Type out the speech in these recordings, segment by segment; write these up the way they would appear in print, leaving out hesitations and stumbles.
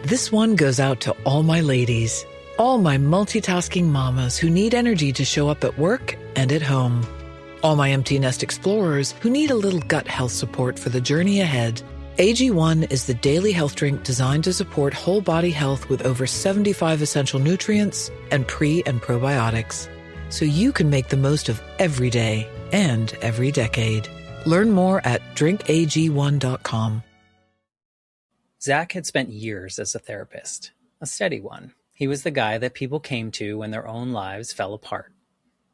This one goes out to all my ladies, all my multitasking mamas who need energy to show up at work and at home, all my empty nest explorers who need a little gut health support for the journey ahead. AG1 is the daily health drink designed to support whole body health with over 75 essential nutrients and pre- and probiotics, so you can make the most of every day and every decade. Learn more at drinkag1.com. Zach had spent years as a therapist, a steady one. He was the guy that people came to when their own lives fell apart.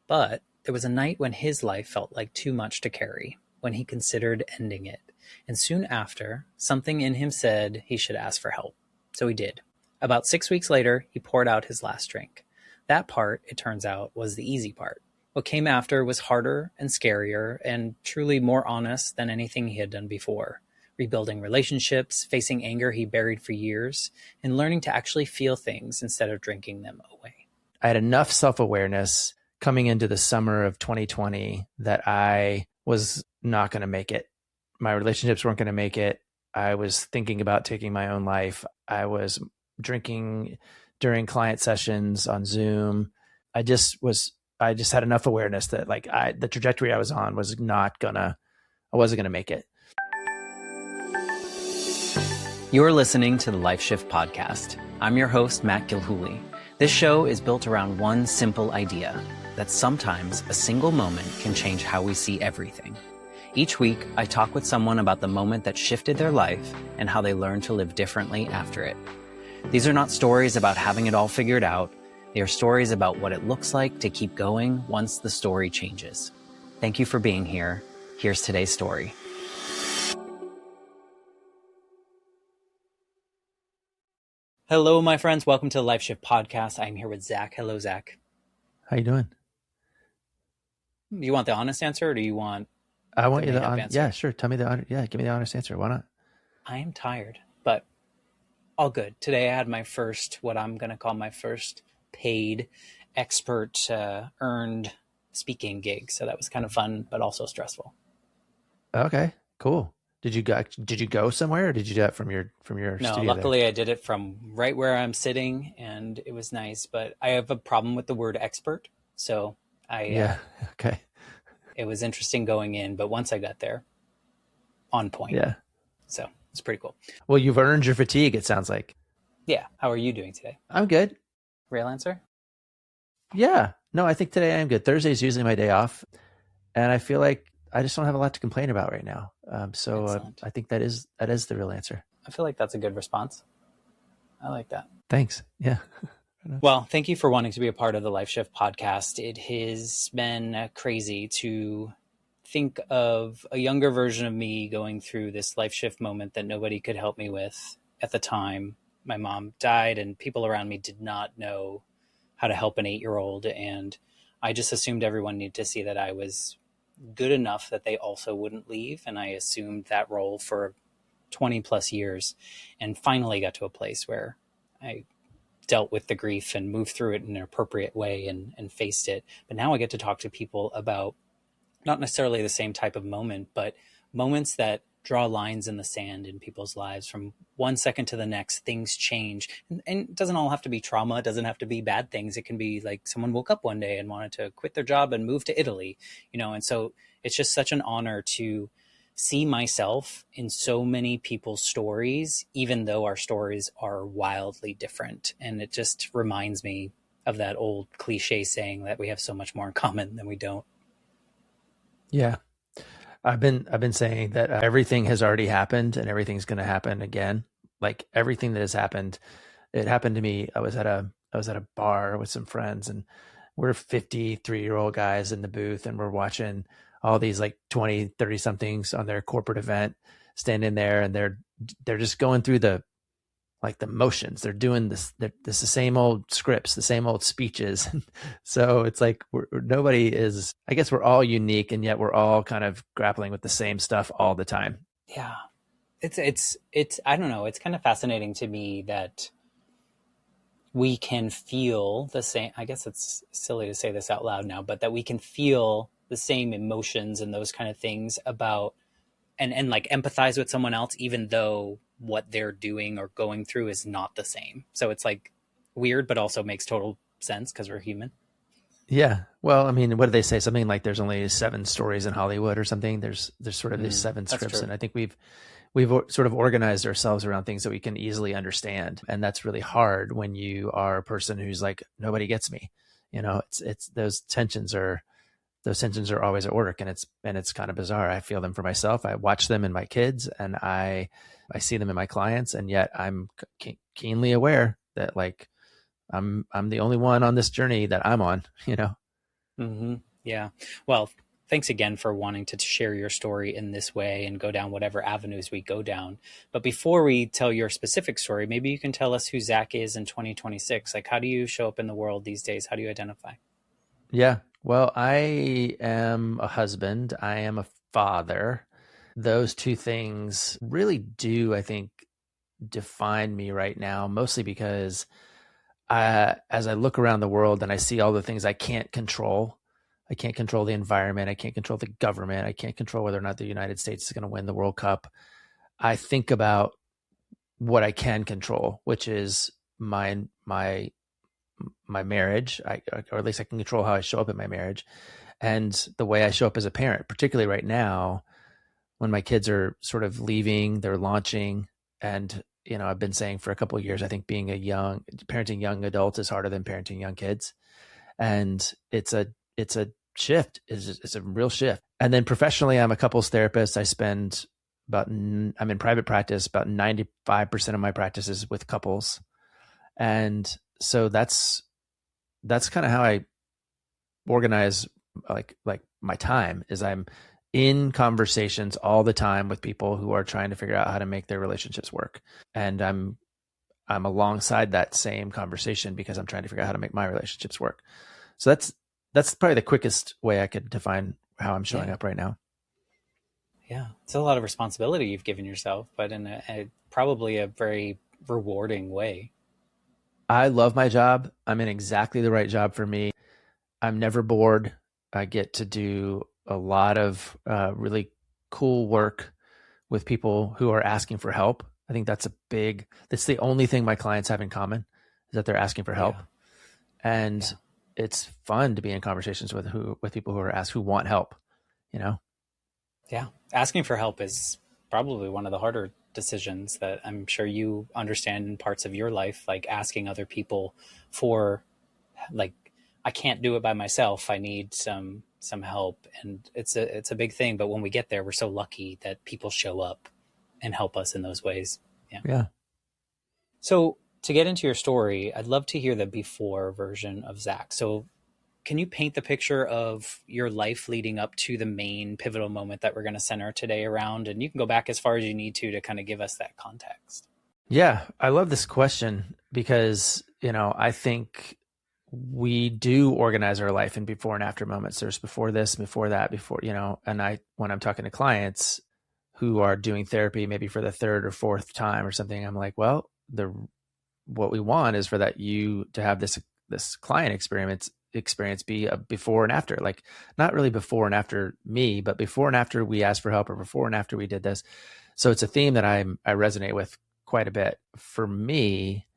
But there was a night when his life felt like too much to carry, when he considered ending it. And soon after, something in him said he should ask for help. So he did. About 6 weeks later, he poured out his last drink. That part, it turns out, was the easy part. What came after was harder and scarier and truly more honest than anything he had done before. Rebuilding relationships, facing anger he buried for years, and learning to actually feel things instead of drinking them away. I had enough self-awareness coming into the summer of 2020 that I was not going to make it. My relationships weren't going to make it. I was thinking about taking my own life. I was drinking during client sessions on Zoom. I just had enough awareness that the trajectory I was on was I wasn't going to make it. You're listening to the Life Shift Podcast. I'm your host, Matt Gilhooly. This show is built around one simple idea, that sometimes a single moment can change how we see everything. Each week, I talk with someone about the moment that shifted their life and how they learned to live differently after it. These are not stories about having it all figured out. They are stories about what it looks like to keep going once the story changes. Thank you for being here. Here's today's story. Hello, my friends. Welcome to the Life Shift Podcast. I'm here with Zach. Hello, Zach. How you doing? Do you want the honest answer, or do you want? I want you the honest. Yeah, sure. Tell me give me the honest answer. Why not? I am tired, but all good. Today I had my first, what I'm going to call my first paid, expert, earned speaking gig. So that was kind of fun, but also stressful. Okay, cool. Did you go somewhere, or did you do that from your studio? No, luckily I did it from right where I'm sitting, and it was nice. But I have a problem with the word expert, so okay. It was interesting going in, but once I got there, on point. Yeah. So it's pretty cool. Well, you've earned your fatigue, it sounds like. Yeah. How are you doing today? I'm good. Real answer? Yeah. No, I think today I'm good. Thursday is usually my day off, and I feel like I just don't have a lot to complain about right now. I think that is the real answer. I feel like that's a good response. I like that. Thanks. Yeah. Well, thank you for wanting to be a part of the Life Shift Podcast. It has been crazy to think of a younger version of me going through this life shift moment that nobody could help me with at the time. My mom died, and people around me did not know how to help an 8-year-old. And I just assumed everyone needed to see that I was good enough that they also wouldn't leave. And I assumed that role for 20 plus years, and finally got to a place where I dealt with the grief and moved through it in an appropriate way and faced it. But now I get to talk to people about not necessarily the same type of moment, but moments that draw lines in the sand in people's lives. From one second to the next, things change. And it doesn't all have to be trauma. It doesn't have to be bad things. It can be like someone woke up one day and wanted to quit their job and move to Italy, and so it's just such an honor to see myself in so many people's stories, even though our stories are wildly different. And it just reminds me of that old cliche saying that we have so much more in common than we don't. Yeah. I've been saying that everything has already happened and everything's going to happen again. Like everything that has happened, it happened to me. I was at a bar with some friends, and we're 53-year-old guys in the booth, and we're watching all these like 20, 30 somethings on their corporate event standing there, and they're just going through the motions. They're doing this the same old scripts, the same old speeches. So it's like nobody is, I guess we're all unique, and yet we're all kind of grappling with the same stuff all the time. Yeah. It's I don't know. It's kind of fascinating to me that we can feel the same. I guess it's silly to say this out loud now, but that we can feel the same emotions and those kind of things about and like empathize with someone else, even though what they're doing or going through is not the same. So it's like weird, but also makes total sense because we're human. Yeah. Well, I mean, what do they say? Something like there's only 7 stories in Hollywood or something. There's sort of these 7 scripts. And I think we've sort of organized ourselves around things that we can easily understand. And that's really hard when you are a person who's like, nobody gets me. It's those tensions are always at work, and it's kind of bizarre. I feel them for myself. I watch them in my kids, and I see them in my clients. And yet I'm keenly aware that like, I'm the only one on this journey that I'm on, Mm-hmm. Yeah. Well, thanks again for wanting to share your story in this way and go down whatever avenues we go down. But before we tell your specific story, maybe you can tell us who Zach is in 2026. Like, how do you show up in the world these days? How do you identify? Yeah. Well, I am a husband. I am a father. Those 2 things really do, I think, define me right now, mostly because as I look around the world and I see all the things I can't control the environment. I can't control the government. I can't control whether or not the United States is going to win the World Cup. I think about what I can control, which is my marriage, or at least I can control how I show up in my marriage and the way I show up as a parent, particularly right now when my kids are sort of leaving, they're launching. And, I've been saying for a couple of years, I think parenting young adults is harder than parenting young kids. And it's a shift. It's a real shift. And then professionally, I'm a couples therapist. I'm in private practice. About 95% of my practice is with couples. And so that's kind of how I organize like my time. Is I'm in conversations all the time with people who are trying to figure out how to make their relationships work. And I'm alongside that same conversation because I'm trying to figure out how to make my relationships work. So that's probably the quickest way I could define how I'm showing up right now. Yeah. It's a lot of responsibility you've given yourself, but in probably a very rewarding way. I love my job. I'm in exactly the right job for me. I'm never bored. I get to do a lot of really cool work with people who are asking for help. I think that's the only thing my clients have in common is that they're asking for help. Yeah. And it's fun to be in conversations with people who want help, Yeah. Asking for help is probably one of the harder decisions that I'm sure you understand in parts of your life, like asking other people for, like, I can't do it by myself. I need some help. And it's a big thing. But when we get there, we're so lucky that people show up and help us in those ways. Yeah. Yeah. So to get into your story, I'd love to hear the before version of Zach. So can you paint the picture of your life leading up to the main pivotal moment that we're going to center today around? And you can go back as far as you need to kind of give us that context. Yeah, I love this question because, I think we do organize our life in before and after moments. There's before this, before that, before, and when I'm talking to clients who are doing therapy, maybe for the 3rd or 4th time or something, I'm like, well, what we want is for you to have this client experience be a before and after, like not really before and after me, but before and after we asked for help or before and after we did this. So it's a theme that I resonate with quite a bit. For me,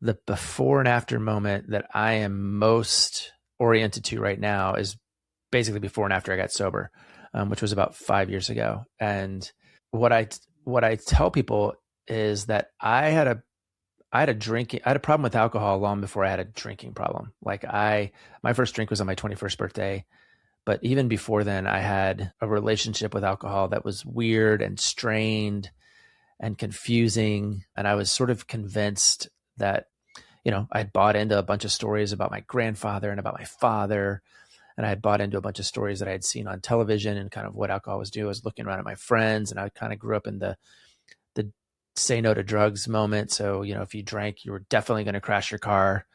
the before and after moment that I am most oriented to right now is basically before and after I got sober, which was about 5 years ago. And what I tell people is that I had a problem with alcohol long before I had a drinking problem. Like my first drink was on my 21st birthday, but even before then I had a relationship with alcohol that was weird and strained and confusing. And I was sort of convinced that, I had bought into a bunch of stories about my grandfather and about my father. And I had bought into a bunch of stories that I had seen on television and kind of what alcohol was doing. I was looking around at my friends, and I kind of grew up in the say no to drugs moment. So, if you drank, you were definitely going to crash your car.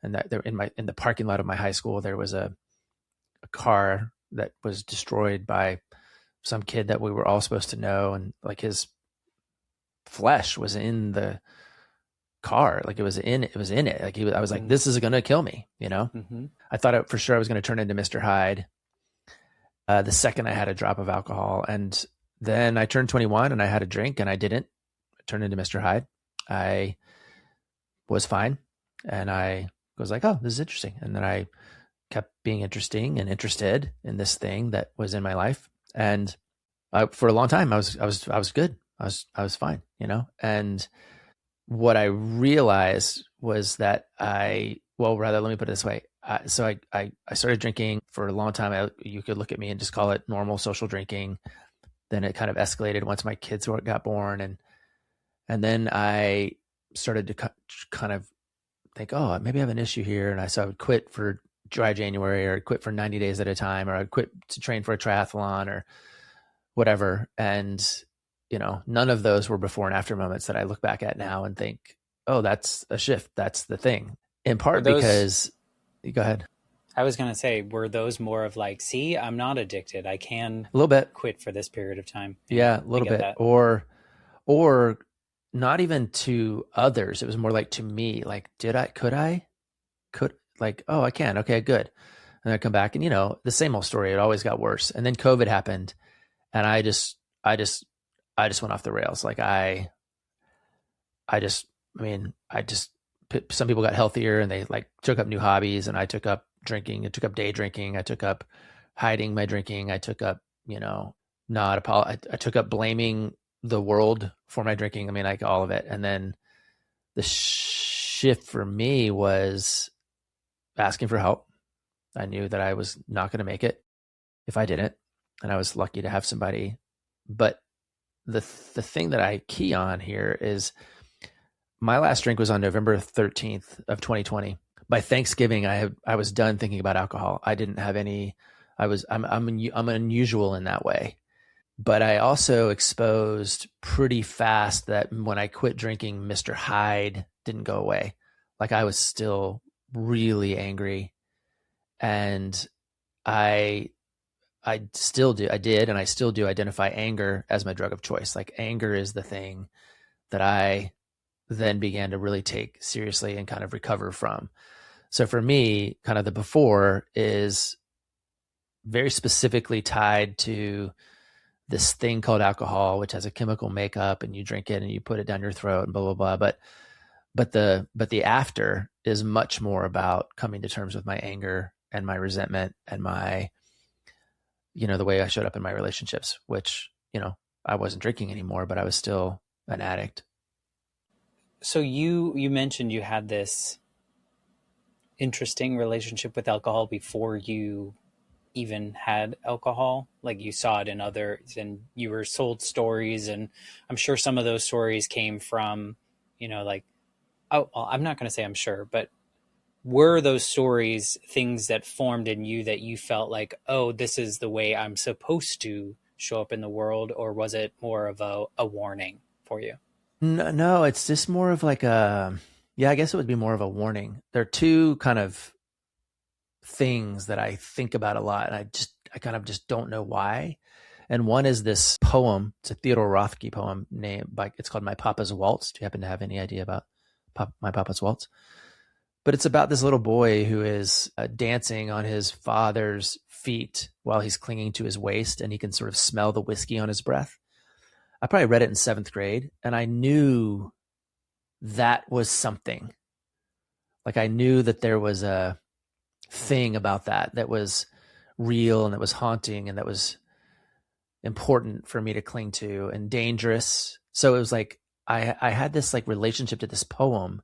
And that there in the parking lot of my high school, there was a car that was destroyed by some kid that we were all supposed to know. And like his flesh was in the car. Like it was in it. Like I was like, this is going to kill me. Mm-hmm. I thought for sure I was going to turn into Mr. Hyde the second I had a drop of alcohol. And then I turned 21 and I had a drink and I didn't. turned into Mr. Hyde. I was fine. And I was like, oh, this is interesting. And then I kept being interesting and interested in this thing that was in my life. And for a long time, I was good. I was fine, you know? And what I realized was that let me put it this way. So I started drinking for a long time. You could look at me and just call it normal social drinking. Then it kind of escalated once my kids got born. And then I started to kind of think, oh, maybe I have an issue here. And so I would quit for dry January, or I'd quit for 90 days at a time, or I'd quit to train for a triathlon or whatever. And, you know, none of those were before and after moments that I look back at now and think, oh, that's a shift. That's the thing. In part because, go ahead. I was going to say, were those more of like, see, I'm not addicted. I can a little bit quit for this period of time. Yeah, a little bit. That. Or not even to others. It was more like to me, like, could like, oh, I can. Okay, good. And I come back and, you know, the same old story. It always got worse. And then COVID happened and I just went off the rails. Like some people got healthier and they like took up new hobbies, and I took up drinking. I took up day drinking. I took up hiding my drinking. I took up, you know, I took up blaming the world for my drinking. I mean, like all of it. And then the shift for me was asking for help. I knew that I was not going to make it if I didn't. And I was lucky to have somebody. But the thing that I key on here is my last drink was on November 13th of 2020. By Thanksgiving, I was done thinking about alcohol. I didn't have any, I'm unusual in that way. But I also exposed pretty fast that when I quit drinking, Mr. Hyde didn't go away. Like I was still really angry. And I still do identify anger as my drug of choice. Like anger is the thing that I then began to really take seriously and kind of recover from. So for me, kind of the before is very specifically tied to this thing called alcohol, which has a chemical makeup, and you drink it and you put it down your throat and blah, blah, blah. But the after is much more about coming to terms with my anger and my resentment and my, you know, the way I showed up in my relationships, which, you know, I wasn't drinking anymore, but I was still an addict. So you mentioned you had this interesting relationship with alcohol before you even had alcohol. Like you saw it in others and you were sold stories, and I'm sure some of those stories came from, you know, like, oh, well, I'm not going to say I'm sure, but were those stories things that formed in you that you felt like, oh, this is the way I'm supposed to show up in the world? Or was it more of a warning for you? No, it's just more of like I guess it would be more of a warning. There are two kind of things that I think about a lot, and I kind of just don't know why. And one is this poem. It's a Theodore Rothke poem it's called My Papa's Waltz. Do you happen to have any idea about My Papa's Waltz? But it's about this little boy who is dancing on his father's feet while he's clinging to his waist, and he can sort of smell the whiskey on his breath. I probably read it in 7th grade, and I knew that was something. Like I knew that there was a thing about that was real and that was haunting and that was important for me to cling to and dangerous. So it was like I had this like relationship to this poem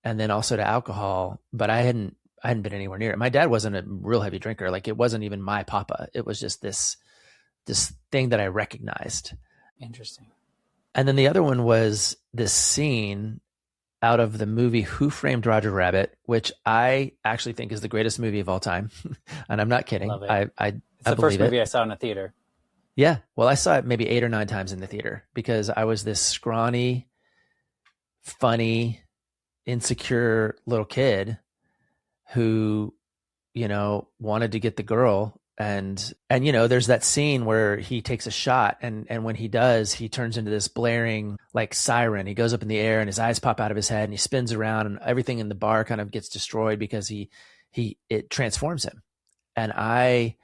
and then also to alcohol, but I hadn't been anywhere near it. My dad wasn't a real heavy drinker. Like it wasn't even my papa. It was just this thing that I recognized. Interesting. And then the other one was this scene out of the movie Who Framed Roger Rabbit, which I actually think is the greatest movie of all time. And I'm not kidding. Love it. It's the first movie I saw in a theater. Yeah. Well, I saw it maybe 8 or 9 times in the theater because I was this scrawny, funny, insecure little kid who, you know, wanted to get the girl. And, you know, there's that scene where he takes a shot and when he does, he turns into this blaring like siren. He goes up in the air and his eyes pop out of his head and he spins around and everything in the bar kind of gets destroyed because it transforms him. And I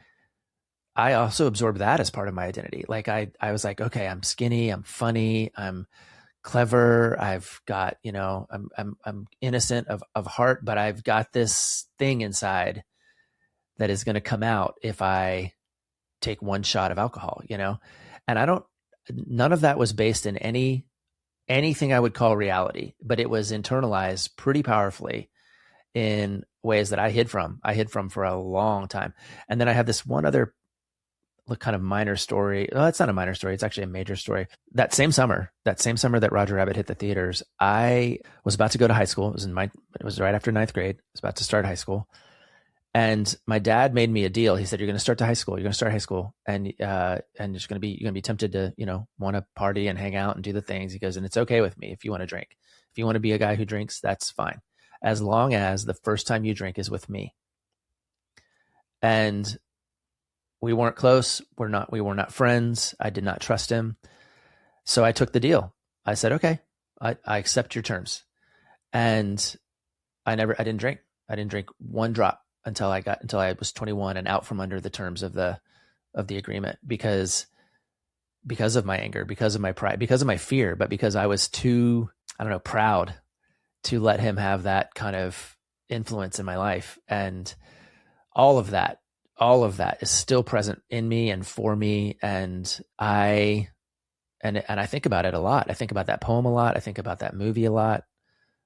also absorbed that as part of my identity. Like I was like, okay, I'm skinny, I'm funny, I'm clever. I've got, I'm innocent of heart, but I've got this thing inside that is going to come out if I take one shot of alcohol, and none of that was based in anything I would call reality, but it was internalized pretty powerfully in ways that I hid from for a long time. And then I have this one other kind of minor story. Well, it's not a minor story. It's actually a major story. That same summer that Roger Rabbit hit the theaters, I was about to go to high school. It was right after ninth grade. I was about to start high school. And my dad made me a deal. He said, "You're going to start high school, and you're going to be tempted to, want to party and hang out and do the things." He goes, "And it's okay with me if you want to drink. If you want to be a guy who drinks, that's fine, as long as the first time you drink is with me." And we weren't close. We were not friends. I did not trust him, so I took the deal. I said, "Okay, I accept your terms," and I didn't drink. I didn't drink one drop until I was 21 and out from under the terms of the agreement, because of my anger, because of my pride, because of my fear, but because I was too, proud to let him have that kind of influence in my life. And all of that is still present in me and for me. And I think about it a lot. I think about that poem a lot. I think about that movie a lot.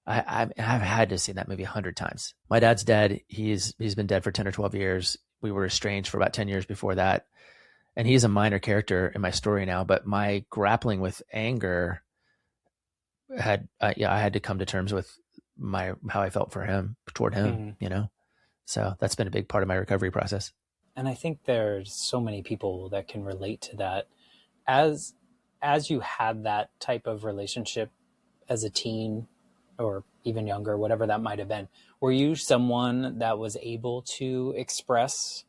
I've had to see that movie 100 times. My dad's dead. He's been dead for 10 or 12 years. We were estranged for about 10 years before that. And he's a minor character in my story now, but my grappling with anger I had to come to terms with how I felt toward him, So that's been a big part of my recovery process. And I think there's so many people that can relate to that. As you had that type of relationship as a teen, or even younger, whatever that might have been, were you someone that was able to express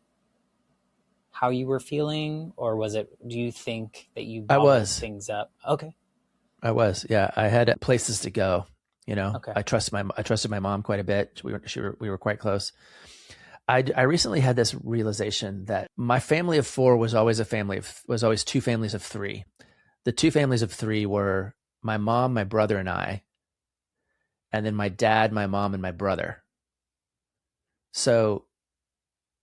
how you were feeling, or do you think that you bottled things up? Okay. I was, yeah. I had places to go, Okay. I trusted my mom quite a bit. We were quite close. I recently had this realization that my family of four was always two families of three. The two families of three were my mom, my brother, and I, and then my dad, my mom, and my brother. So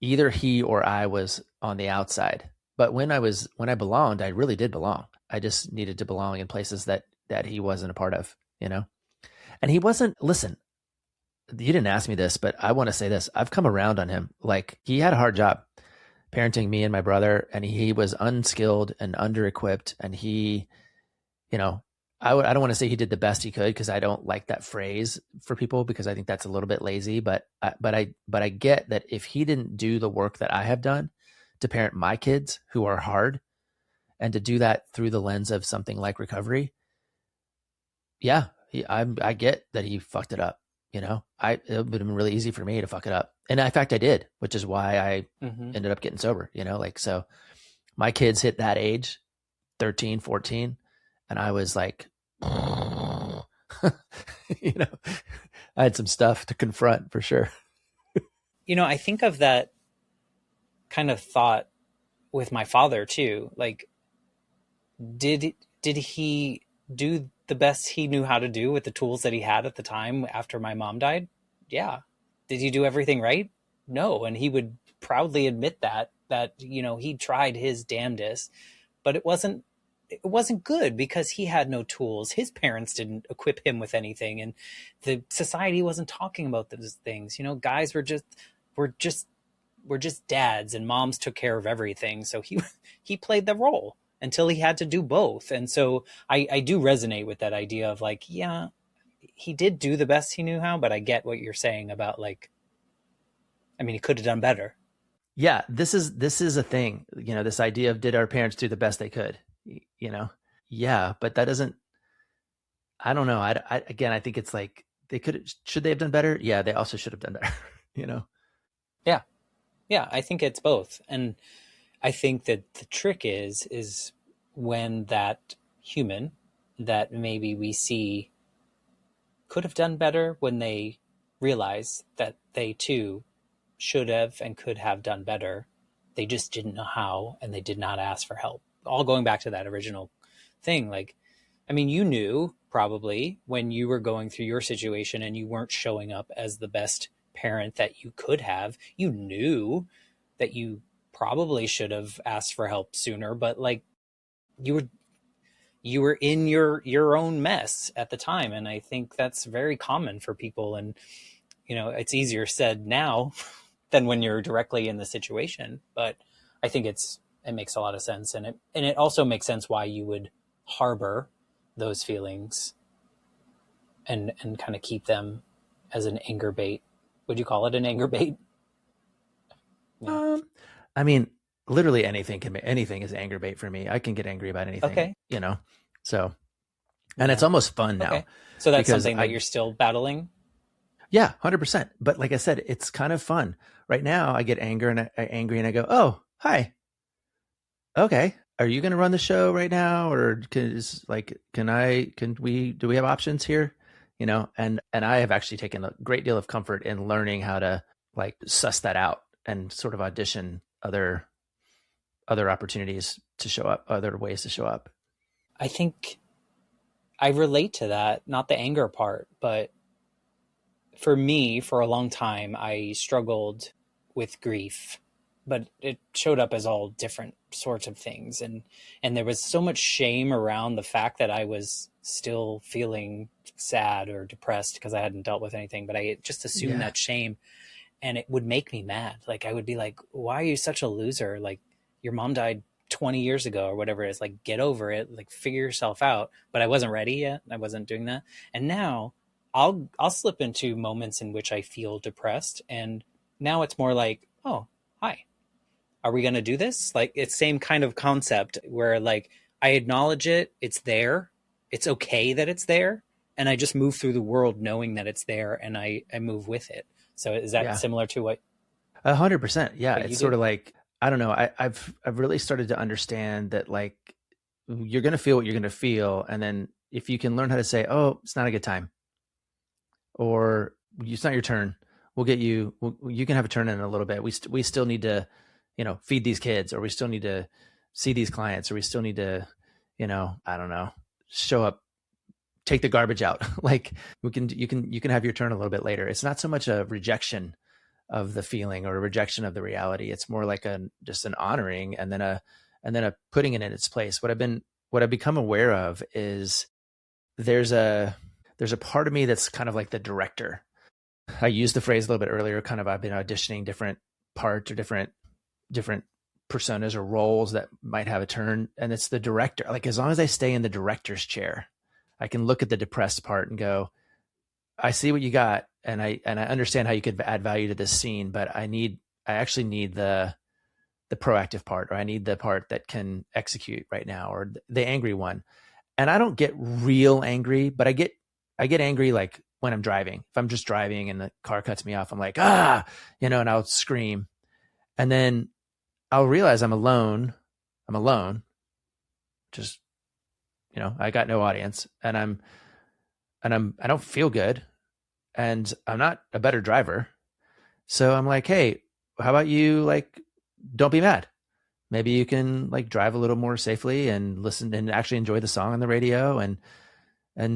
either he or I was on the outside. But when I belonged, I really did belong. I just needed to belong in places that he wasn't a part of, And he wasn't, listen, you didn't ask me this, but I want to say this. I've come around on him. Like, he had a hard job parenting me and my brother, and he was unskilled and under-equipped, and he, I don't want to say he did the best he could, because I don't like that phrase for people, because I think that's a little bit lazy. But I get that if he didn't do the work that I have done to parent my kids, who are hard, and to do that through the lens of something like recovery, yeah, I get that he fucked it up. It would have been really easy for me to fuck it up, and in fact I did, which is why I ended up getting sober. So my kids hit that age, 13, 14, and I was like, I had some stuff to confront for sure. I think of that kind of thought with my father too. Like, did he do the best he knew how to do with the tools that he had at the time after my mom died? Yeah. Did he do everything right? No. And he would proudly admit that he tried his damnedest, but it wasn't good, because he had no tools. His parents didn't equip him with anything, and the society wasn't talking about those things. Guys were just dads, and moms took care of everything. So he played the role until he had to do both. And so I do resonate with that idea of, like, yeah, he did do the best he knew how, but I get what you're saying about, like, he could have done better. Yeah, this is a thing, this idea of, did our parents do the best they could? Yeah, but that doesn't, I don't know. I think it's like, should they have done better? Yeah, they also should have done better, Yeah, I think it's both. And I think that the trick is when that human that maybe we see could have done better, when they realize that they too should have and could have done better, they just didn't know how, and they did not ask for help. All going back to that original thing. Like, you knew probably when you were going through your situation and you weren't showing up as the best parent that you could have. You knew that you probably should have asked for help sooner, but like you were in your own mess at the time. And I think that's very common for people. And it's easier said now than when you're directly in the situation, but I think it makes a lot of sense. And it also makes sense why you would harbor those feelings and kind of keep them as an anger bait. Would you call it an anger bait? Yeah. I mean, literally anything is anger bait for me. I can get angry about anything, okay. So, and it's almost fun now. Okay. So that's something that you're still battling? Yeah, 100%. But like I said, it's kind of fun. Right now I get angry and I go, oh, hi. Okay. Are you going to run the show right now? Or do we have options here? And I have actually taken a great deal of comfort in learning how to like suss that out and sort of audition other opportunities to show up, other ways to show up. I think I relate to that, not the anger part, but for me, for a long time, I struggled with grief, but it showed up as all different sorts of things. And there was so much shame around the fact that I was still feeling sad or depressed because I hadn't dealt with anything, but I just assumed that shame, and it would make me mad. Like I would be like, why are you such a loser? Like your mom died 20 years ago or whatever it is. Like get over it, like figure yourself out. But I wasn't ready yet. I wasn't doing that. And now I'll slip into moments in which I feel depressed. And now it's more like, oh, hi, are we going to do this? Like it's same kind of concept where like I acknowledge it. It's there. It's okay that it's there. And I just move through the world knowing that it's there, and I move with it. So is that similar to what? 100%. Yeah. It's sort of like, I don't know. I've really started to understand that like you're going to feel what you're going to feel. And then if you can learn how to say, oh, it's not a good time, or it's not your turn, we'll get you, you can have a turn in a little bit. We still need to, feed these kids, or we still need to see these clients, or we still need to, I don't know, show up, take the garbage out. Like you can have your turn a little bit later. It's not so much a rejection of the feeling or a rejection of the reality. It's more like just an honoring and then a putting it in its place. What I've become aware of is there's a part of me that's kind of like the director. I used the phrase a little bit earlier, kind of I've been auditioning different parts or different personas or roles that might have a turn. And it's the director. Like as long as I stay in the director's chair, I can look at the depressed part and go, I see what you got. And I understand how you could add value to this scene, but I actually need the proactive part, or I need the part that can execute right now, or the angry one. And I don't get real angry, but I get angry like when I'm driving. If I'm just driving and the car cuts me off, I'm like, and I'll scream. And then I'll realize I'm alone, just, I got no audience, and I don't feel good, and I'm not a better driver. So I'm like, hey, how about you, like, don't be mad. Maybe you can like drive a little more safely and listen and actually enjoy the song on the radio, and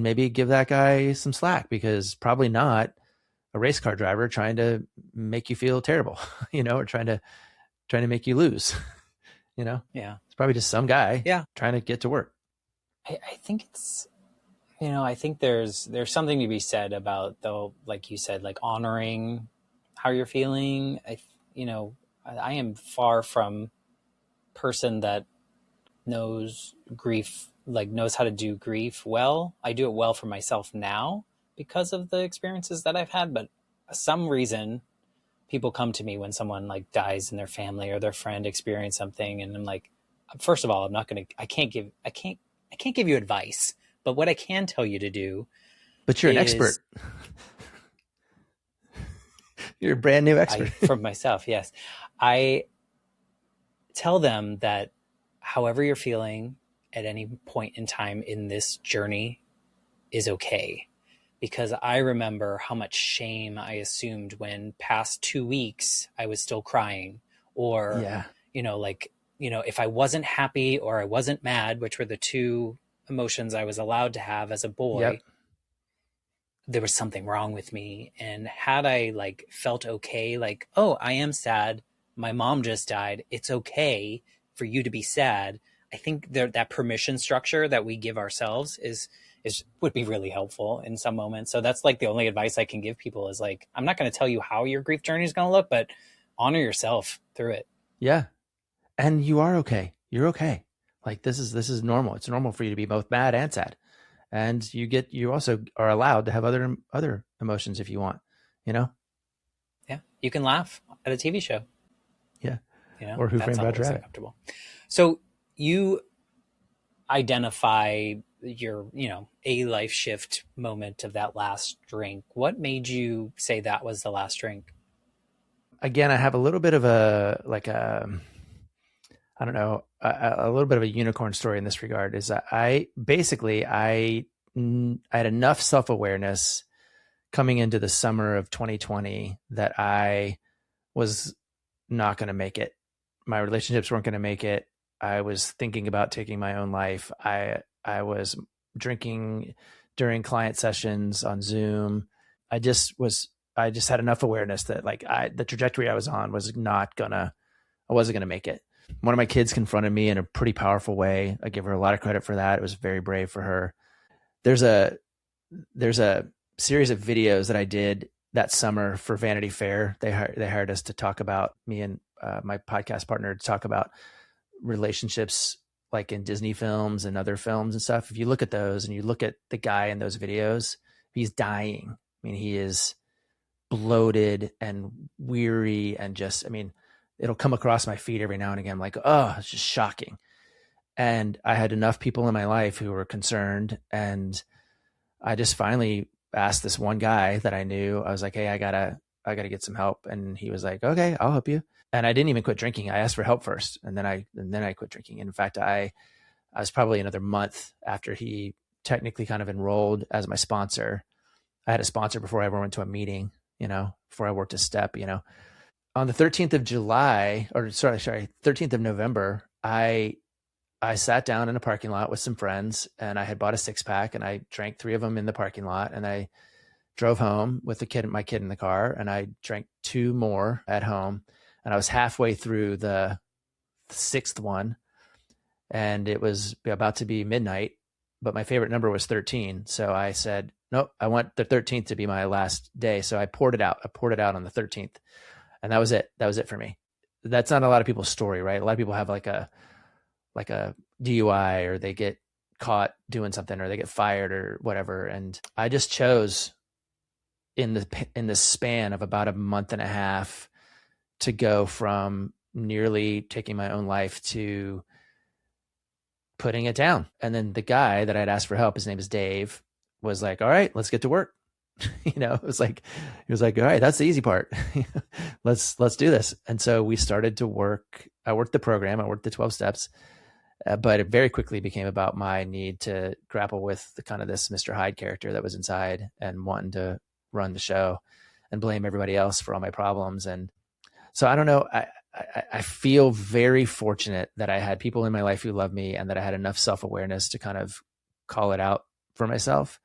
maybe give that guy some slack, because probably not a race car driver trying to make you feel terrible, or trying to make you lose, Yeah. It's probably just some guy trying to get to work. I think it's, I think there's something to be said about, though, like you said, like honoring how you're feeling. I am far from person that knows grief, like knows how to do grief well. I do it well for myself now because of the experiences that I've had, but for some reason people come to me when someone like dies in their family or their friend experienced something, and I'm like, first of all, I can't give you advice, but what I can tell you to do. But you're an expert. You're a brand new expert. From myself, yes. I tell them that however you're feeling at any point in time in this journey is okay. Because I remember how much shame I assumed when past 2 weeks I was still crying, or, if I wasn't happy or I wasn't mad, which were the two emotions I was allowed to have as a boy, Yep. there was something wrong with me. And had I like felt okay, like, oh, I am sad, my mom just died, it's okay for you to be sad, I think that permission structure that we give ourselves is would be really helpful in some moments. So that's like the only advice I can give people is like, I'm not going to tell you how your grief journey is going to look, but honor yourself through it. Yeah. And you are okay. You're okay. Like this is normal. It's normal for you to be both mad and sad. And you also are allowed to have other emotions if you want, you know? Yeah. You can laugh at a TV show. Yeah. You know, Or Who that's Framed Roger always Rabbit. uncomfortable. So you identify your, a life shift moment of that last drink. What made you say that was the last drink? Again, I have a little bit of a I don't know, a little bit of a unicorn story in this regard. Is that I had enough self-awareness coming into the summer of 2020 that I was not going to make it. My relationships weren't going to make it. I was thinking about taking my own life. I was drinking during client sessions on Zoom. I just had enough awareness that like the trajectory I was on I wasn't gonna make it. One of my kids confronted me in a pretty powerful way. I give her a lot of credit for that. It was very brave for her. There's a series of videos that I did that summer for Vanity Fair. They hired us to talk about, me and my podcast partner, to talk about relationships like in Disney films and other films and stuff. If you look at those and you look at the guy in those videos, he's dying. I mean, he is bloated and weary and just, I mean, it'll come across my feed every now and again. I'm like, oh, it's just shocking. And I had enough people in my life who were concerned. And I just finally asked this one guy that I knew, I was like, hey, I gotta get some help. And he was like, okay, I'll help you. And I didn't even quit drinking. I asked for help first. And then I quit drinking. And in fact, I was probably another month after he technically kind of enrolled as my sponsor. I had a sponsor before I ever went to a meeting, before I worked a step, On the 13th of July, 13th of November, I sat down in a parking lot with some friends, and I had bought a 6-pack, and I drank 3 of them in the parking lot, and I drove home with my kid in the car, and I drank 2 more at home, and I was halfway through the 6th one, and it was about to be midnight, but my favorite number was 13. So I said, nope, I want the 13th to be my last day. So I poured it out. On the 13th, and that was it. That was it for me. That's not a lot of people's story, right? A lot of people have like a DUI, or they get caught doing something, or they get fired or whatever. And I just chose in the span of about a month and a half to go from nearly taking my own life to putting it down. And then the guy that I'd asked for help, his name is Dave, was like, all right, let's get to work. It was like, he was like, all right, that's the easy part. let's do this. And so we started to work. I worked the program. I worked the 12 steps, but it very quickly became about my need to grapple with the kind of this Mr. Hyde character that was inside and wanting to run the show and blame everybody else for all my problems. And so I don't know. I feel very fortunate that I had people in my life who love me, and that I had enough self-awareness to kind of call it out for myself.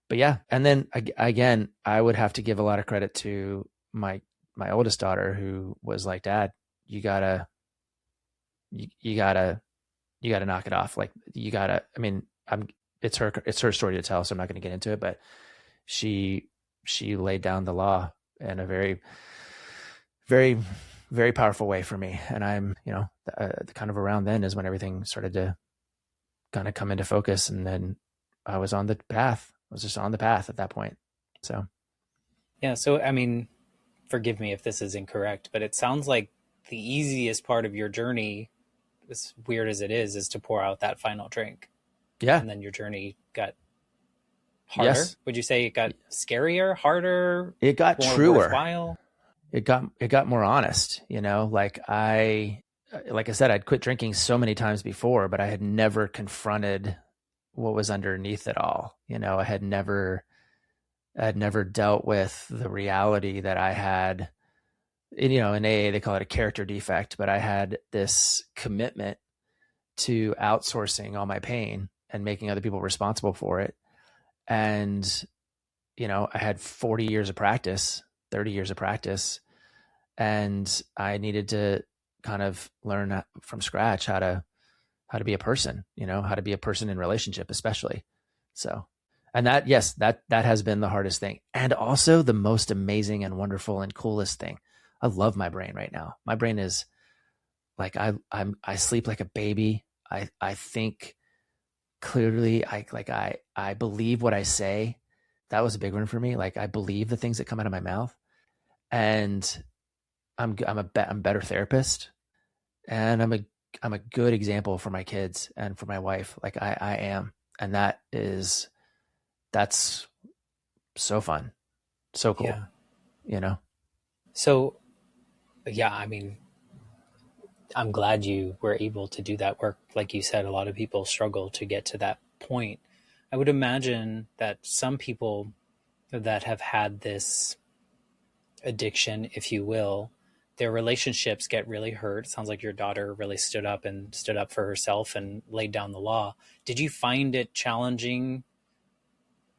But yeah. And then again, I would have to give a lot of credit to my oldest daughter, who was like, Dad, you gotta knock it off. Like it's her story to tell, so I'm not going to get into it, but she laid down the law in a very, very, very powerful way for me. And I'm, kind of around then is when everything started to kind of come into focus. And then I was on the path. I was just on the path at that point. So. Yeah. So, I mean, forgive me if this is incorrect, but it sounds like the easiest part of your journey, as weird as it is to pour out that final drink. Yeah. And then your journey got harder. Yes. Would you say it got scarier, harder? It got more truer. Worthwhile? It got more honest, like I said, I'd quit drinking so many times before, but I had never confronted what was underneath it all. I had never dealt with the reality that I had. In AA, they call it a character defect, but I had this commitment to outsourcing all my pain and making other people responsible for it. And, I had 40 years of practice, 30 years of practice, and I needed to kind of learn from scratch how to be a person, how to be a person in relationship, especially. So, and that, yes, that has been the hardest thing. And also the most amazing and wonderful and coolest thing. I love my brain right now. My brain is like, I sleep like a baby. I think clearly. I believe what I say. That was a big one for me. Like, I believe the things that come out of my mouth, and I'm a better therapist, and I'm a good example for my kids and for my wife. Like, I am. And that's so fun. So cool. Yeah. So, yeah, I mean, I'm glad you were able to do that work. Like you said, a lot of people struggle to get to that point. I would imagine that some people that have had this addiction, if you will, their relationships get really hurt. It sounds like your daughter really stood up for herself and laid down the law. Did you find it challenging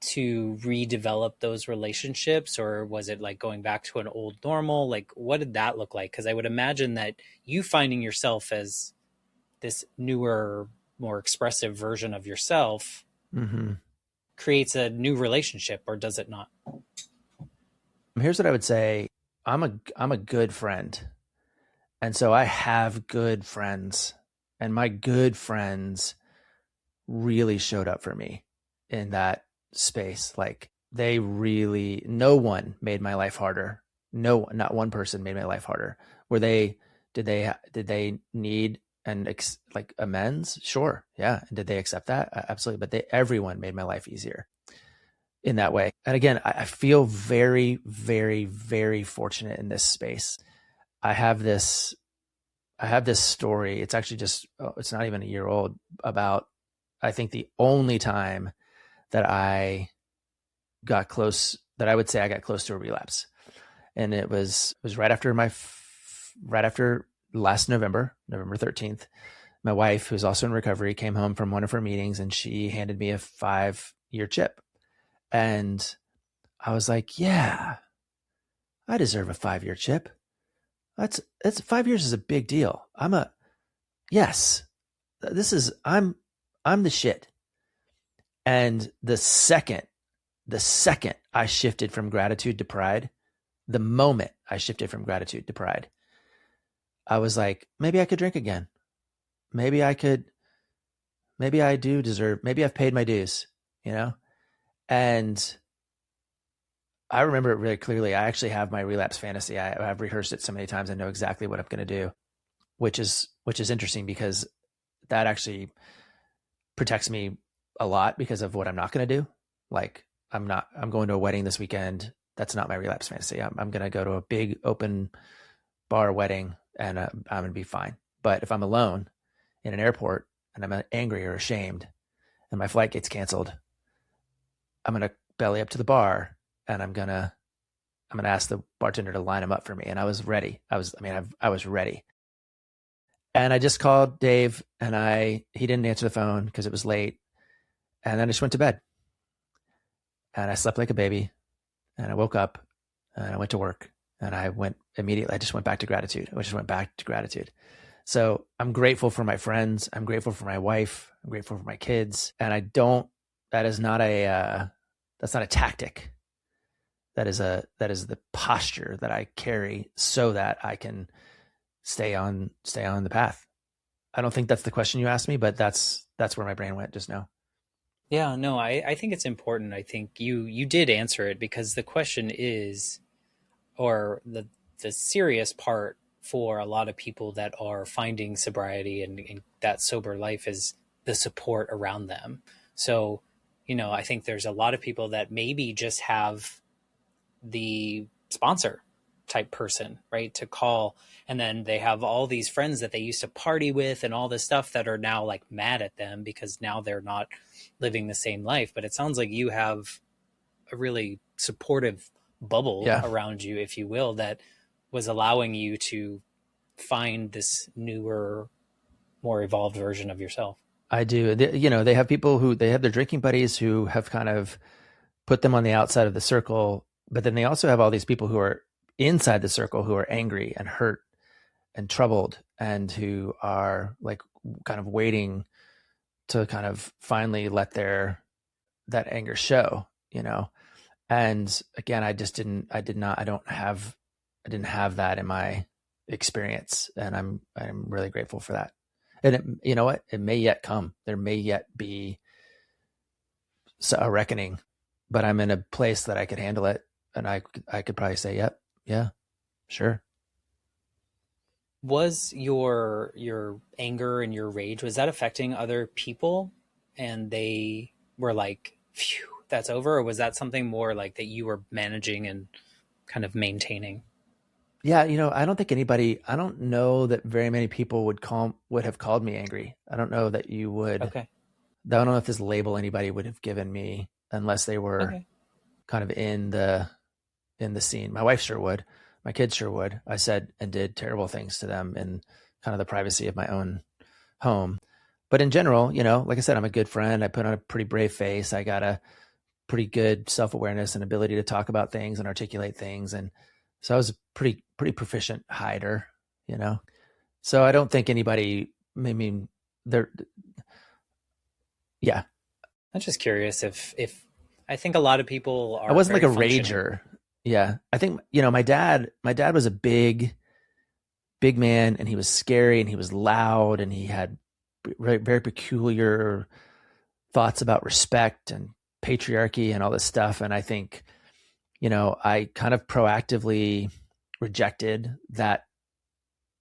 to redevelop those relationships, or was it like going back to an old normal? Like, what did that look like? Because I would imagine that you finding yourself as this newer, more expressive version of yourself creates a new relationship, or does it not? Here's what I would say. I'm a good friend. And so I have good friends, and my good friends really showed up for me in that space. Like, no one made my life harder. No, not one person made my life harder. Did they need like amends? Sure. Yeah. And did they accept that? Absolutely. But everyone made my life easier in that way. And again, I feel very, very, very fortunate in this space. I have this story. It's actually it's not even a year old, about, I think, the only time that I would say I got close to a relapse. And it was right after last November 13th, my wife, who's also in recovery, came home from one of her meetings, and she handed me a 5-year chip. And I was like, yeah, I deserve a 5-year chip. That's 5 years is a big deal. I'm the shit. And the second I shifted from gratitude to pride, the moment I shifted from gratitude to pride, I was like, maybe I could drink again. Maybe I do deserve, maybe I've paid my dues, And I remember it really clearly. I actually have my relapse fantasy. I've rehearsed it so many times. I know exactly what I'm going to do, which is interesting, because that actually protects me a lot because of what I'm not going to do. Like, I'm going to a wedding this weekend. That's not my relapse fantasy. I'm going to go to a big open bar wedding, and I'm going to be fine. But if I'm alone in an airport and I'm angry or ashamed and my flight gets canceled, I'm going to belly up to the bar, and I'm going to ask the bartender to line them up for me. And I was ready. I was ready. And I just called Dave, and he didn't answer the phone because it was late. And then I just went to bed, and I slept like a baby, and I woke up, and I went to work, and I just went back to gratitude. So I'm grateful for my friends. I'm grateful for my wife. I'm grateful for my kids. And that's not a tactic. That is the posture that I carry so that I can stay on the path. I don't think that's the question you asked me, but that's where my brain went just now. Yeah, no, I think it's important. I think you did answer it, because the question is, or the serious part for a lot of people that are finding sobriety and that sober life, is the support around them. So, I think there's a lot of people that maybe just have the sponsor type person, right, to call, and then they have all these friends that they used to party with and all this stuff that are now like mad at them because now they're not living the same life. But it sounds like you have a really supportive bubble around you, if you will, that was allowing you to find this newer, more evolved version of yourself. I do. They have people who they have their drinking buddies who have kind of put them on the outside of the circle, but then they also have all these people who are inside the circle who are angry and hurt and troubled and who are like kind of waiting to kind of finally let that anger show, And again, I didn't have that in my experience, and I'm really grateful for that. And you know what? It may yet come. There may yet be a reckoning, but I'm in a place that I could handle it, and I could probably say, "Yep, yeah, sure." Was your anger and your rage, was that affecting other people, and they were like, "Phew, that's over," or was that something more like that you were managing and kind of maintaining? Yeah, I don't know that very many people would have called me angry. I don't know that you would. Okay. I don't know if this label anybody would have given me unless they were Okay. kind of in the scene. My wife sure would. My kids sure would. I said and did terrible things to them in kind of the privacy of my own home. But in general, like I said, I'm a good friend. I put on a pretty brave face. I got a pretty good self-awareness and ability to talk about things and articulate things. And so I was a pretty proficient hider, So I don't think anybody, I mean, yeah. I'm just curious if I think a lot of people are. I wasn't like a functioning. rager. Yeah. I think, my dad was a big man, and he was scary, and he was loud, and he had very, very peculiar thoughts about respect and patriarchy and all this stuff. And I think, I kind of proactively rejected that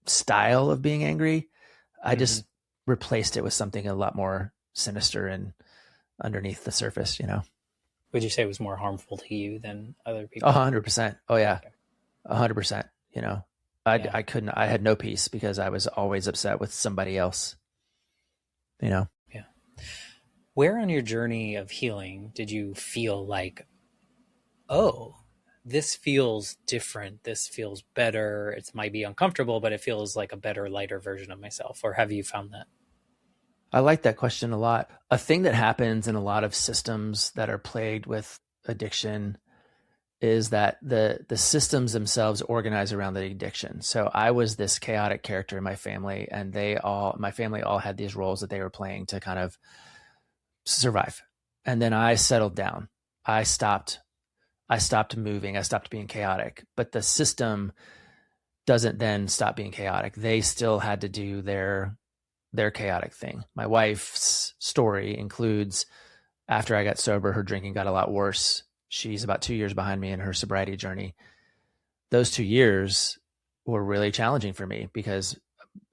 style of being angry. I just replaced it with something a lot more sinister and underneath the surface, Would you say it was more harmful to you than other people? 100%. Oh yeah. 100%. I couldn't, I had no peace because I was always upset with somebody else, Yeah. Where on your journey of healing did you feel like, oh, this feels different, this feels better, it might be uncomfortable, but it feels like a better, lighter version of myself? Or have you found that? I like that question a lot. A thing that happens in a lot of systems that are plagued with addiction is that the systems themselves organize around the addiction. So I was this chaotic character in my family, and my family all had these roles that they were playing to kind of survive. And then I settled down. I stopped moving. I stopped being chaotic, but the system doesn't then stop being chaotic. They still had to do their chaotic thing. My wife's story includes, after I got sober, her drinking got a lot worse. She's about 2 years behind me in her sobriety journey. Those 2 years were really challenging for me because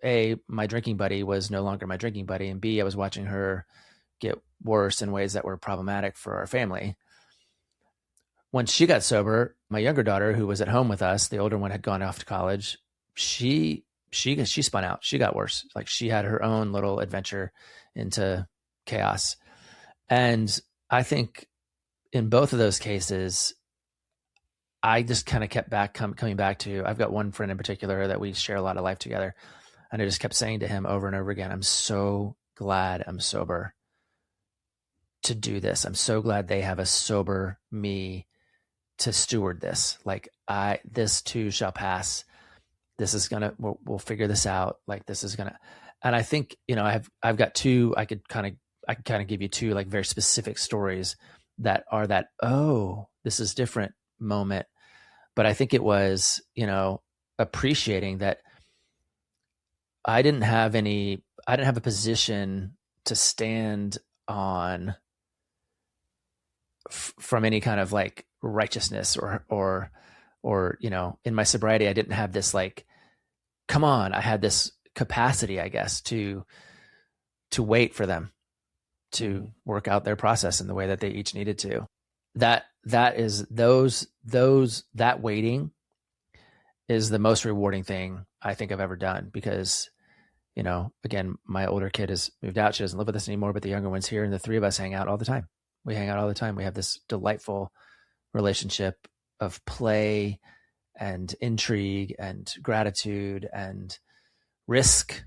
A, my drinking buddy was no longer my drinking buddy, and B, I was watching her get worse in ways that were problematic for our family. Once she got sober, my younger daughter, who was at home with us, the older one had gone off to college. She spun out. She got worse. Like, she had her own little adventure into chaos. And I think in both of those cases, I just kind of kept coming back to, I've got one friend in particular that we share a lot of life together. And I just kept saying to him over and over again, I'm so glad I'm sober to do this. I'm so glad they have a sober me to steward this. Like, this too shall pass. This is we'll figure this out. Like, this is gonna, and I think, I've got two, I could kind of give you two like very specific stories that are that, oh, this is different moment. But I think it was, appreciating that I didn't have a position to stand on from any kind of like righteousness or in my sobriety, I didn't have this like, come on, I had this capacity, I guess, to wait for them to work out their process in the way that they each needed to. That waiting is the most rewarding thing I think I've ever done, because, again, my older kid has moved out. She doesn't live with us anymore, but the younger one's here, and the three of us hang out all the time. We hang out all the time. We have this delightful relationship of play and intrigue and gratitude and risk.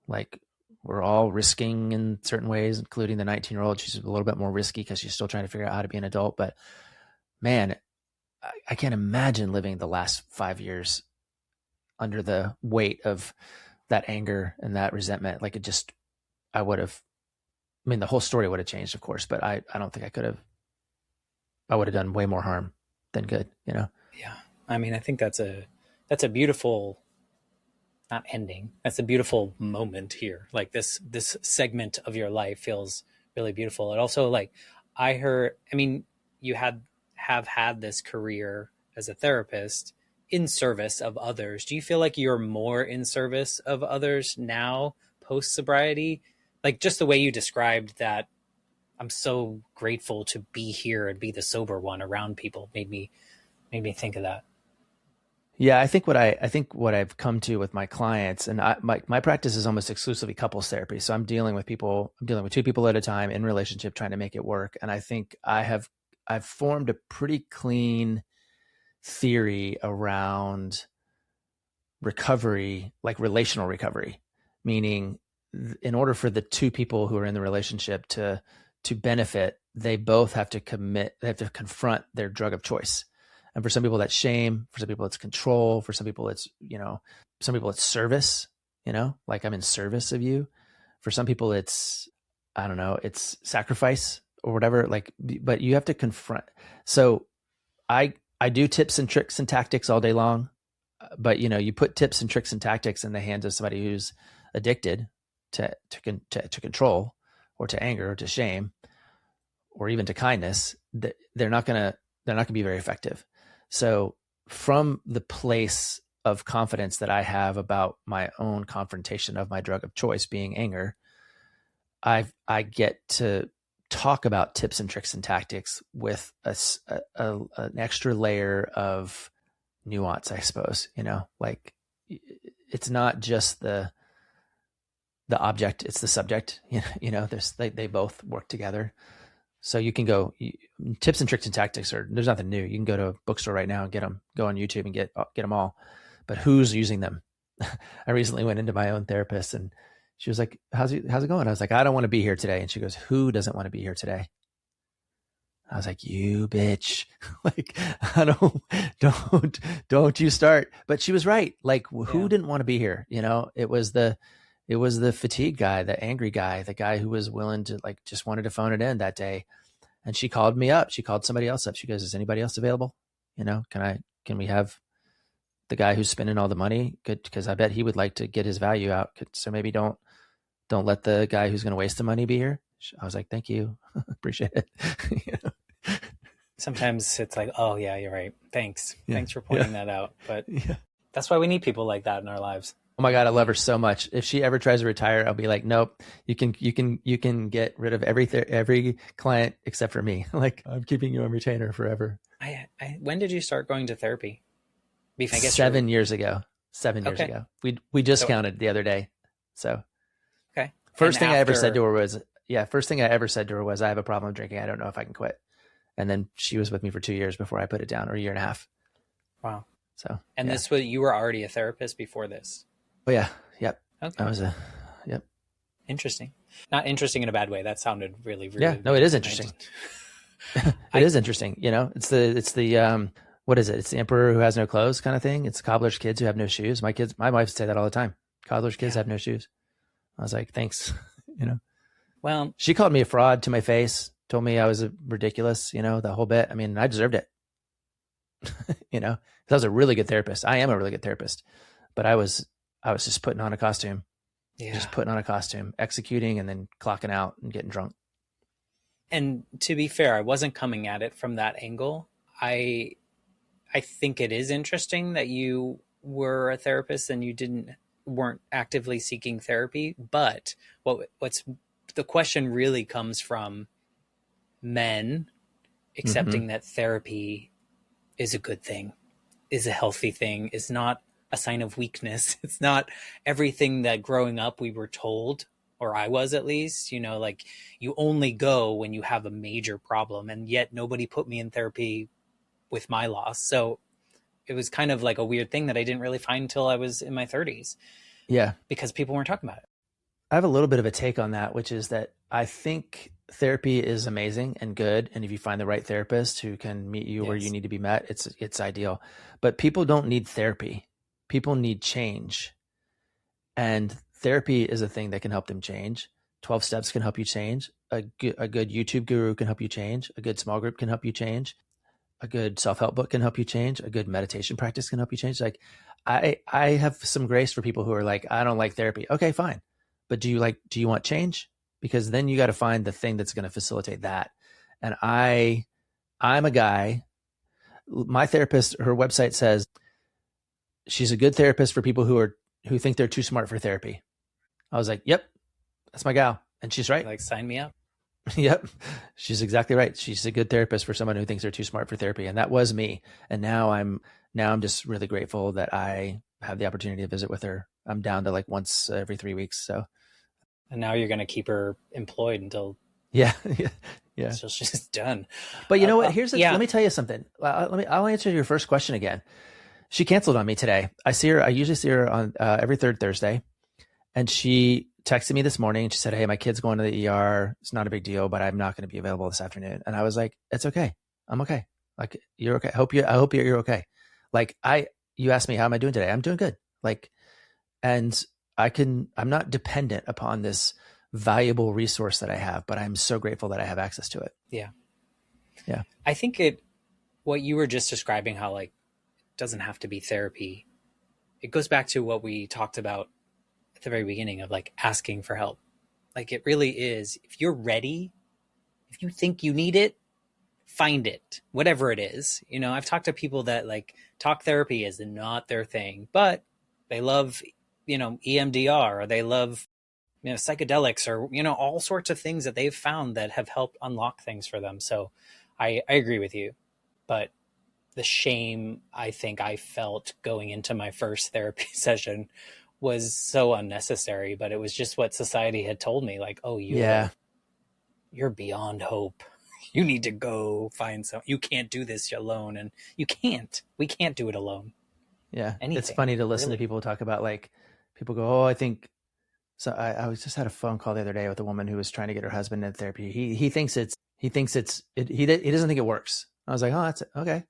Like, we're all risking in certain ways, including the 19-year-old. She's a little bit more risky because she's still trying to figure out how to be an adult. But man, I can't imagine living the last 5 years under the weight of that anger and that resentment. Like I would have, I mean, the whole story would have changed, of course, but I don't think I would have done way more harm than good, you know? Yeah. I mean, I think that's a beautiful, not ending. That's a beautiful moment here. Like this segment of your life feels really beautiful. And also, like, I mean, you have had this career as a therapist in service of others. Do you feel like you're more in service of others now post sobriety? Like, just the way you described that, I'm so grateful to be here and be the sober one around people made me think of that. Yeah, I think what I've come to with my clients, and my practice is almost exclusively couples therapy. So I'm dealing with two people at a time in relationship, trying to make it work. And I think I've formed a pretty clean theory around recovery, like relational recovery, meaning in order for the two people who are in the relationship to benefit, they both have to confront their drug of choice. And for some people that's shame, for some people it's control, for some people it's, some people it's service, like I'm in service of you. For some people it's, I don't know, it's sacrifice or whatever, but you have to confront. So I do tips and tricks and tactics all day long, but you put tips and tricks and tactics in the hands of somebody who's addicted to control or to anger or to shame or even to kindness, they're not going to be very effective. So from the place of confidence that I have about my own confrontation of my drug of choice being anger, I get to talk about tips and tricks and tactics with an extra layer of nuance, I suppose, like it's not just the object, it's the subject, they both work together. So you can tips and tricks and tactics there's nothing new. You can go to a bookstore right now and go on YouTube and get them all, but who's using them? I recently went into my own therapist and she was like, how's it going? I was like, I don't want to be here today. And she goes, who doesn't want to be here today? I was like, you bitch. Like, don't you start. But she was right. Like, who didn't want to be here? It was the fatigue guy, the angry guy, the guy who was willing to just wanted to phone it in that day. And she called me up. She called somebody else up. She goes, is anybody else available? Can we have the guy who's spending all the money? Good. Cause I bet he would like to get his value out. So maybe don't let the guy who's going to waste the money be here. I was like, thank you. Appreciate it. Sometimes it's like, oh yeah, you're right. Thanks. Yeah. Thanks for pointing that out. But that's why we need people like that in our lives. Oh my God, I love her so much. If she ever tries to retire, I'll be like, nope, you can get rid of every client except for me. Like, I'm keeping you on retainer forever. When did you start going to therapy? I guess 7 years ago. 7 years ago. We just counted the other day. So okay. First thing I ever said to her was, I have a problem with drinking. I don't know if I can quit. And then she was with me for 2 years before I put it down, or a year and a half. Wow. So, and this was, you were already a therapist before this? Oh yeah. Yep. Okay. Yep. Interesting. Not interesting in a bad way. That sounded really, really. Yeah. No, it is interesting. It is interesting. It's the what is it? It's the emperor who has no clothes kind of thing. It's cobbler's kids who have no shoes. My wife say that all the time. Cobbler's kids have no shoes. I was like, thanks. Well, she called me a fraud to my face, told me I was ridiculous, the whole bit. I mean, I deserved it, I was a really good therapist. I am a really good therapist, but I was just putting on a costume, executing and then clocking out and getting drunk. And to be fair, I wasn't coming at it from that angle. I think it is interesting that you were a therapist and you weren't actively seeking therapy, but what's the question really comes from men accepting that therapy is a good thing, is a healthy thing, is not a sign of weakness. It's not everything that growing up we were told, or I was at least, like you only go when you have a major problem. And yet nobody put me in therapy with my loss. So it was kind of like a weird thing that I didn't really find until I was in my 30s. Yeah. Because people weren't talking about it. have a little bit of a take on that, which is that I think therapy is amazing and good. And if you find the right therapist who can meet you where you need to be met, it's ideal. But people don't need therapy. People need change. And therapy is a thing that can help them change. 12 steps can help you change. A good YouTube guru can help you change. A good small group can help you change. A good self-help book can help you change. A good meditation practice can help you change. Like I have some grace for people who are like, I don't like therapy. Okay, fine. But do you want change? Because then you got to find the thing that's going to facilitate that. And I'm a guy, my therapist, her website says she's a good therapist for people who think they're too smart for therapy. I was like, yep, that's my gal. And she's right. Like, sign me up. Yep. She's exactly right. She's a good therapist for someone who thinks they're too smart for therapy. And that was me. And now I'm just really grateful that I have the opportunity to visit with her. I'm down to like once every 3 weeks. So. And now you're going to keep her employed until. Yeah. Until she's done. But you know what? Let me tell you something. I'll answer your first question again. She canceled on me today. I usually see her on every third Thursday. And she texted me this morning. She said, hey, my kid's going to the ER. It's not a big deal, but I'm not going to be available this afternoon. And I was like, it's okay. I'm okay. Like, you're okay. I hope you're okay. Like you asked me, how am I doing today? I'm doing good. Like, and I'm not dependent upon this valuable resource that I have, but I'm so grateful that I have access to it. Yeah. Yeah. I think what you were just describing, how like, it doesn't have to be therapy. It goes back to what we talked about at the very beginning of like asking for help. Like, it really is, if you're ready, if you think you need it, find it, whatever it is. You know, I've talked to people that like talk therapy is not their thing, but they love, EMDR, or they love, psychedelics, or, all sorts of things that they've found that have helped unlock things for them. So I agree with you, but the shame I think I felt going into my first therapy session was so unnecessary, but it was just what society had told me. Like, oh, you're beyond hope. You need to go find you can't do this alone. And we can't do it alone. Yeah. Anything, it's funny to listen really. to people talk about, like, people go, oh, I think so. I was just had a phone call the other day with a woman who was trying to get her husband in therapy. He doesn't think it works. I was like, oh, that's okay.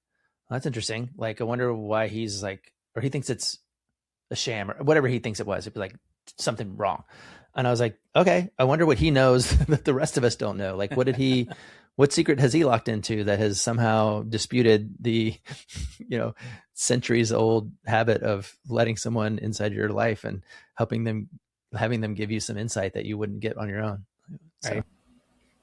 Well, that's interesting. Like, I wonder why he's like, or he thinks it's a sham or whatever he thinks it was. It'd be like something wrong. And I was like, okay, I wonder what he knows that the rest of us don't know. Like, what secret has he locked into that has somehow disputed the, centuries old habit of letting someone inside your life and having them give you some insight that you wouldn't get on your own. Right. So.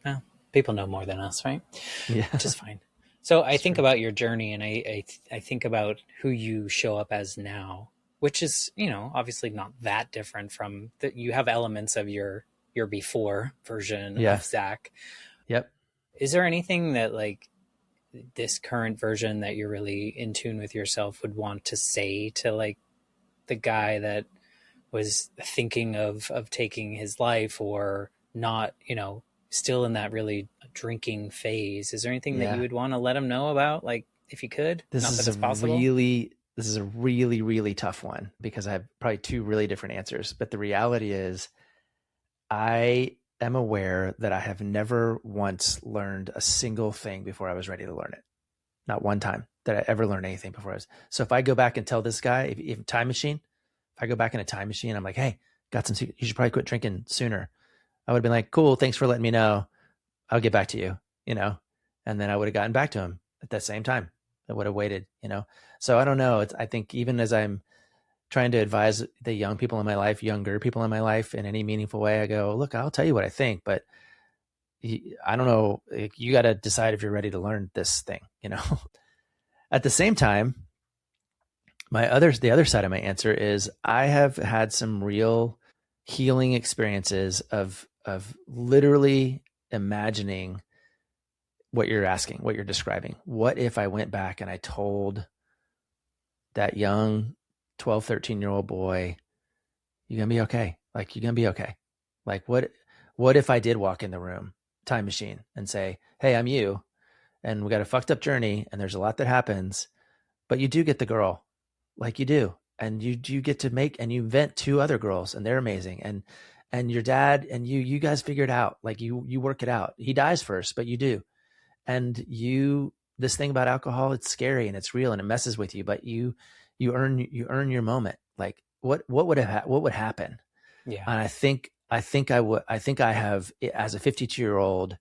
Well, people know more than us, right? Yeah. Which is fine. So I think about your journey, and I think about who you show up as now, which is, obviously not that different from that. You have elements of your before version of Zach. Yep. Is there anything that like this current version that you're really in tune with yourself would want to say to like the guy that was thinking of taking his life, or not, still in that really drinking phase? Is there anything that you would want to let him know about? Like, if you could, this is a really, really tough one, because I have probably two really different answers. But the reality is, I am aware that I have never once learned a single thing before I was ready to learn it. Not one time that I ever learned anything before I was. So if I go back and tell this guy, if I go back in a time machine, I'm like, hey, you should probably quit drinking sooner. I would have been like, cool, thanks for letting me know. I'll get back to you, and then I would have gotten back to him at that same time. I would have waited, So I don't know. I think even as I'm trying to advise the younger people in my life in any meaningful way, I go, look, I'll tell you what I think, but I don't know. You got to decide if you're ready to learn this thing, At the same time, the other side of my answer is, I have had some real healing experiences of literally imagining what you're asking, what you're describing. What if I went back and I told that young 12, 13-year-old boy, you're going to be okay. Like, you're going to be okay. Like, what if I did walk in the room, time machine, and say, hey, I'm you, and we got a fucked up journey, and there's a lot that happens, but you do get the girl, like you do. And you get to and you vent two other girls, and they're amazing. and your dad and you guys figure it out. Like you work it out. He dies first, but you do. And this thing about alcohol, it's scary and it's real and it messes with you, but you earn your moment. Like what would happen? Yeah. And I think I have, as a 52-year-old,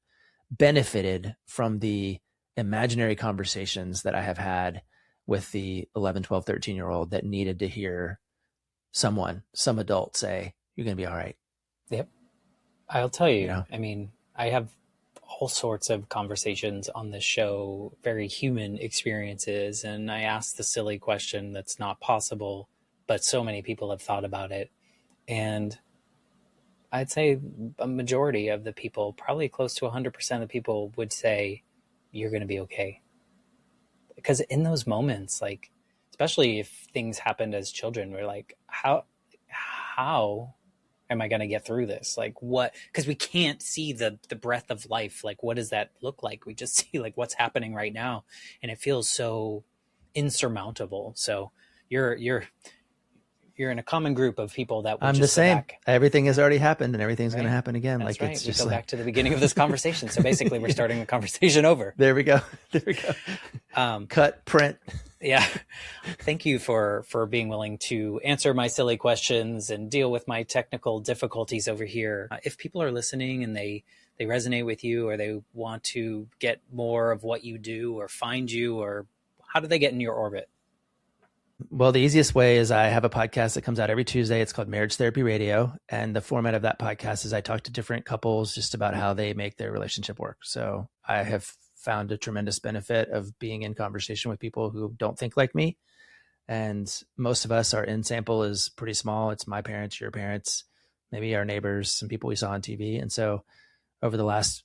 benefited from the imaginary conversations that I have had with the 11, 12, 13-year-old that needed to hear some adult say, you're going to be all right. Yep. I'll tell you, You know? I mean, I have all sorts of conversations on this show, very human experiences. And I ask the silly question that's not possible, but so many people have thought about it. And I'd say a majority of the people, probably close to 100% of the people, would say, you're going to be okay. Because in those moments, like, especially if things happened as children, we're like, how am I going to get through this? Like what? Because we can't see the breadth of life. Like, what does that look like? We just see like what's happening right now. And it feels so insurmountable. So you're in a common group of people that I'm the same. Everything has already happened and everything's going to happen again. That's like right. It's We just go back to the beginning of this conversation. So basically we're starting the conversation over. There we go. Cut, print. Yeah. Thank you for being willing to answer my silly questions and deal with my technical difficulties over here. If people are listening and they resonate with you, or they want to get more of what you do or find you, or how do they get in your orbit? Well, the easiest way is I have a podcast that comes out every Tuesday. It's called Marriage Therapy Radio. And the format of that podcast is I talk to different couples just about how they make their relationship work. So I have found a tremendous benefit of being in conversation with people who don't think like me. And most of us, our end sample is pretty small. It's my parents, your parents, maybe our neighbors, some people we saw on TV. And so over the last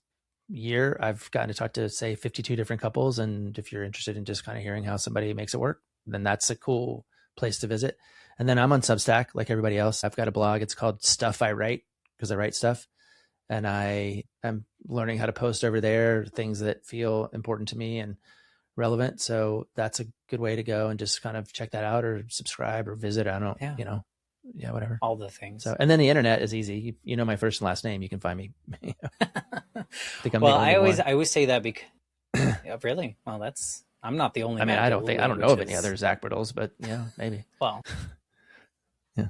year, I've gotten to talk to, say, 52 different couples. And if you're interested in just kind of hearing how somebody makes it work, then that's a cool place to visit. And then I'm on Substack like everybody else. I've got a blog. It's called Stuff I Write, because I write stuff. And I am learning how to post over there things that feel important to me and relevant. So that's a good way to go and just kind of check that out, or subscribe or visit. I don't, whatever. All the things. So, and then the internet is easy. You know my first and last name. You can find me. I always say that because yeah, really? Well, I'm not the only. I mean, I don't know of any other Zach Brittles, but yeah, maybe. Well, yeah.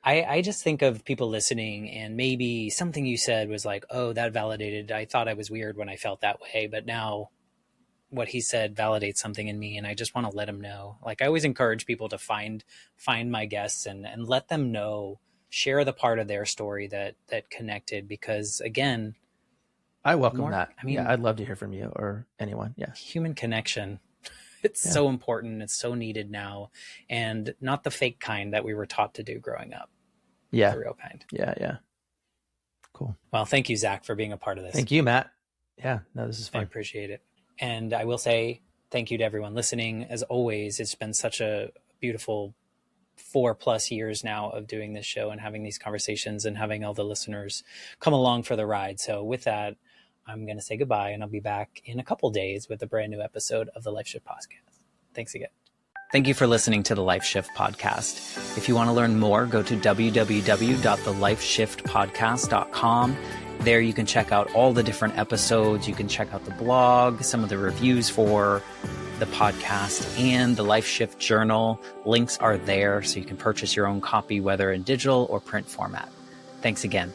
I just think of people listening, and maybe something you said was like, oh, that validated. I thought I was weird when I felt that way, but now what he said validates something in me, and I just want to let him know. Like, I always encourage people to find my guests and let them know, share the part of their story that connected, because again, I welcome that. I mean, I'd love to hear from you or anyone. Yeah. Human connection. It's so important. It's so needed now, and not the fake kind that we were taught to do growing up. Yeah. The real kind. Yeah. Yeah. Cool. Well, thank you, Zach, for being a part of this. Thank you, Matt. Yeah. No, this is fun. I appreciate it. And I will say thank you to everyone listening. As always, it's been such a beautiful 4+ years now of doing this show and having these conversations and having all the listeners come along for the ride. So with that, I'm going to say goodbye, and I'll be back in a couple days with a brand new episode of the Life Shift Podcast. Thanks again. Thank you for listening to the Life Shift Podcast. If you want to learn more, go to www.thelifeshiftpodcast.com. There you can check out all the different episodes. You can check out the blog, some of the reviews for the podcast, and the Life Shift Journal. Links are there, so you can purchase your own copy, whether in digital or print format. Thanks again.